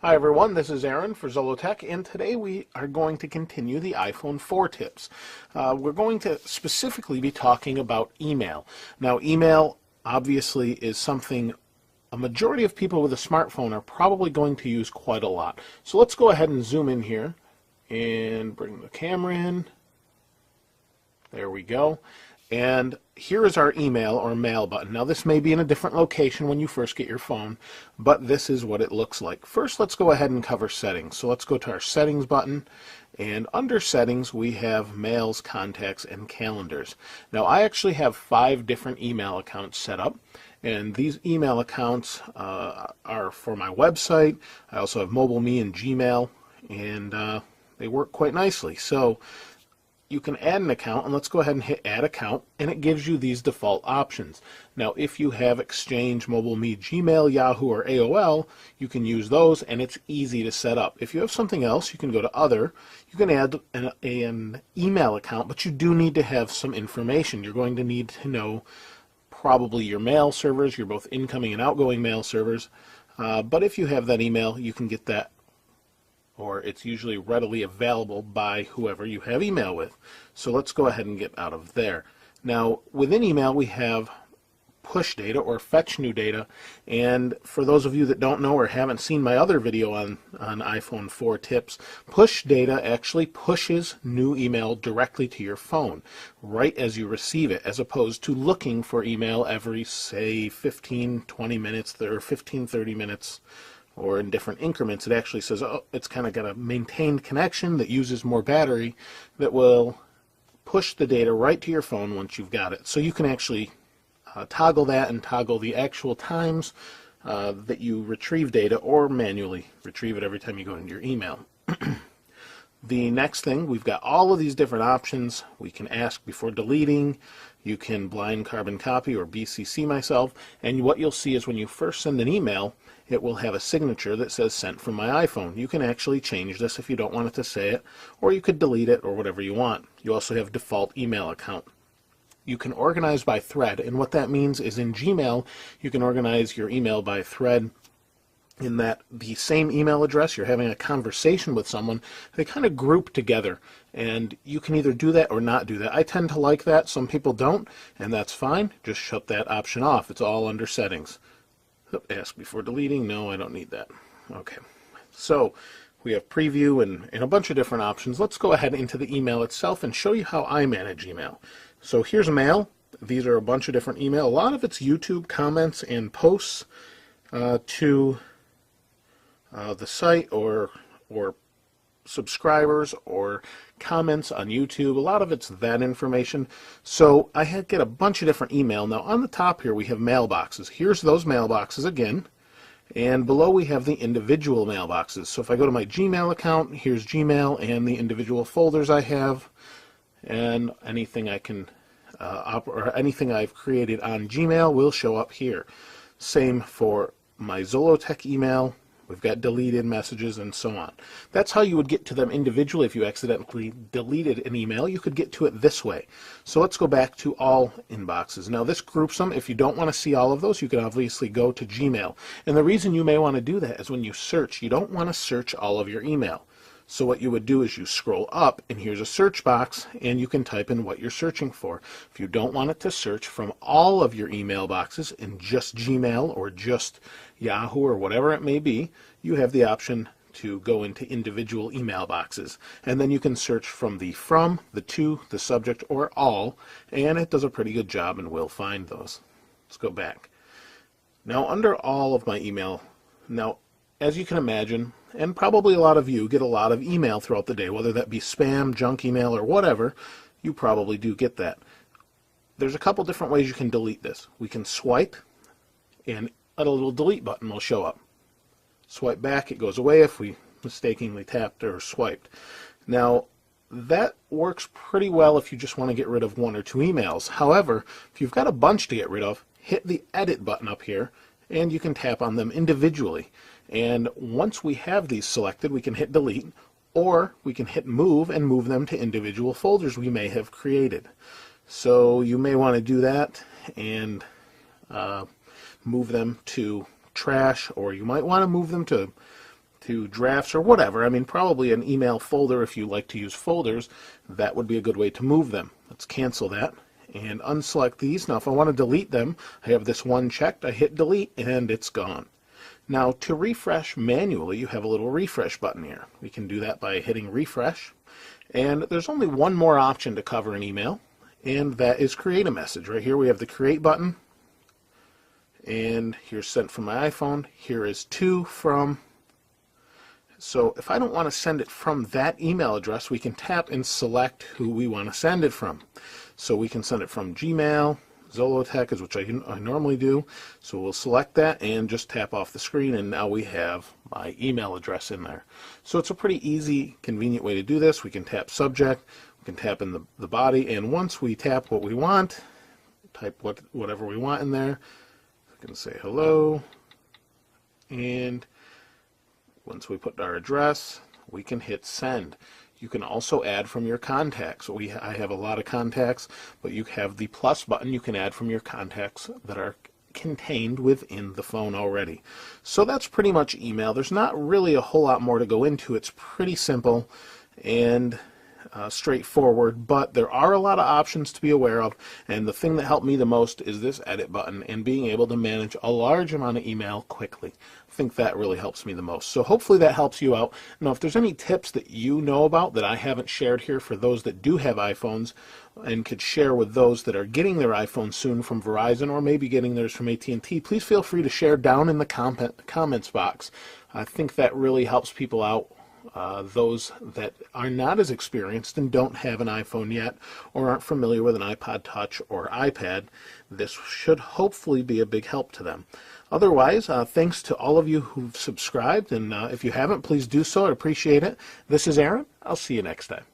Hi everyone, this is Aaron for Zollotech, and today we are going to continue the iPhone 4 tips. We're going to specifically be talking about email. Now, email obviously is something a majority of people with a smartphone are probably going to use quite a lot. So let's go ahead and zoom in here and bring the camera in. There we go. And here is our email or mail button. Now this may be in a different location when you first get your phone, but this is what it looks like. First, let's go ahead and cover settings. So let's go to our settings button, and under settings we have mails, contacts, and calendars. Now I actually have 5 different email accounts set up, and these email accounts are for my website. I also have MobileMe and Gmail, and they work quite nicely. So you can add an account, and let's go ahead and hit add account, and it gives you these default options. Now if you have Exchange, MobileMe, Gmail, Yahoo, or AOL, you can use those, and it's easy to set up. If you have something else, you can go to other. You can add an email account, but you do need to have some information. You're going to need to know probably your mail servers, your both incoming and outgoing mail servers, but if you have that email, you can get that, or it's usually readily available by whoever you have email with. So let's go ahead and get out of there. Now within email we have push data or fetch new data, and for those of you that don't know or haven't seen my other video on iPhone 4 tips, push data actually pushes new email directly to your phone right as you receive it, as opposed to looking for email every, say, 15-20 minutes or 15-30 minutes, or in different increments. It actually says, oh, it's kind of got a maintained connection that uses more battery that will push the data right to your phone once you've got it. So you can actually toggle that and toggle the actual times that you retrieve data, or manually retrieve it every time you go into your email. The next thing, we've got all of these different options. We can ask before deleting. You can blind carbon copy or BCC myself, and what you'll see is when you first send an email, it will have a signature that says sent from my iPhone. You can actually change this if you don't want it to say it, or you could delete it, or whatever you want. You also have default email account. You can organize by thread, and what that means is in Gmail you can organize your email by thread, in that the same email address, you're having a conversation with someone, they kind of group together, and you can either do that or not do that. I tend to like that. Some people don't, and that's fine. Just shut that option off. It's all under settings. Ask before deleting. No, I don't need that. Okay, so we have preview and a bunch of different options. Let's go ahead into the email itself and show you how I manage email. So here's mail. These are a bunch of different email. A lot of it's YouTube comments and posts to the site, or subscribers, or comments on YouTube. A lot of it's that information. So I get a bunch of different email. Now on the top here we have mailboxes. Here's those mailboxes again, and below we have the individual mailboxes. So if I go to my Gmail account, here's Gmail and the individual folders I have, and anything I can or anything I've created on Gmail will show up here. Same for my Zollotech email. We've got deleted messages and so on. That's how you would get to them individually. If you accidentally deleted an email, you could get to it this way. So let's go back to all inboxes. Now this groups them. If you don't want to see all of those, you can obviously go to Gmail. And the reason you may want to do that is when you search, you don't want to search all of your email. So what you would do is you scroll up, and here's a search box, and you can type in what you're searching for. If you don't want it to search from all of your email boxes in just Gmail or just Yahoo or whatever it may be, you have the option to go into individual email boxes, and then you can search from the from, the to, the subject, or all, and it does a pretty good job and will find those. Let's go back. Now under all of my email, now as you can imagine, and probably a lot of you get a lot of email throughout the day, whether that be spam, junk email, or whatever, you probably do get that. There's a couple different ways you can delete this. We can swipe, and a little delete button will show up. Swipe back, it goes away if we mistakenly tapped or swiped. Now, that works pretty well if you just want to get rid of 1 or 2 emails. However, if you've got a bunch to get rid of, hit the edit button up here, and you can tap on them individually. And once we have these selected, we can hit delete, or we can hit move and move them to individual folders we may have created. So you may want to do that, and move them to trash, or you might want to move them to drafts or whatever. I mean, probably an email folder if you like to use folders. That would be a good way to move them. Let's cancel that and unselect these. Now if I want to delete them, I have this one checked. I hit delete and it's gone. Now to refresh manually, you have a little refresh button here. We can do that by hitting refresh. And there's only one more option to cover an email, and that is create a message. Right here we have the create button, and here's sent from my iPhone. Here is to from. So if I don't want to send it from that email address, we can tap and select who we want to send it from. So we can send it from Gmail, Zollotech is which I normally do. So we'll select that and just tap off the screen, and now we have my email address in there. So it's a pretty easy, convenient way to do this. We can tap subject, we can tap in the body, and once we tap what we want, type whatever we want in there. We can say hello, and once we put our address, we can hit send. You can also add from your contacts. I have a lot of contacts, but you have the plus button. You can add from your contacts that are contained within the phone already. So that's pretty much email. There's not really a whole lot more to go into. It's pretty simple and straightforward, but there are a lot of options to be aware of, and the thing that helped me the most is this edit button and being able to manage a large amount of email quickly. I think that really helps me the most. So hopefully that helps you out. Now if there's any tips that you know about that I haven't shared here for those that do have iPhones and could share with those that are getting their iPhone soon from Verizon or maybe getting theirs from AT&T, please feel free to share down in the comments box. I think that really helps people out. Those that are not as experienced and don't have an iPhone yet or aren't familiar with an iPod Touch or iPad, this should hopefully be a big help to them. Otherwise, thanks to all of you who've subscribed, and if you haven't, please do so. I'd appreciate it. This is Aaron. I'll see you next time.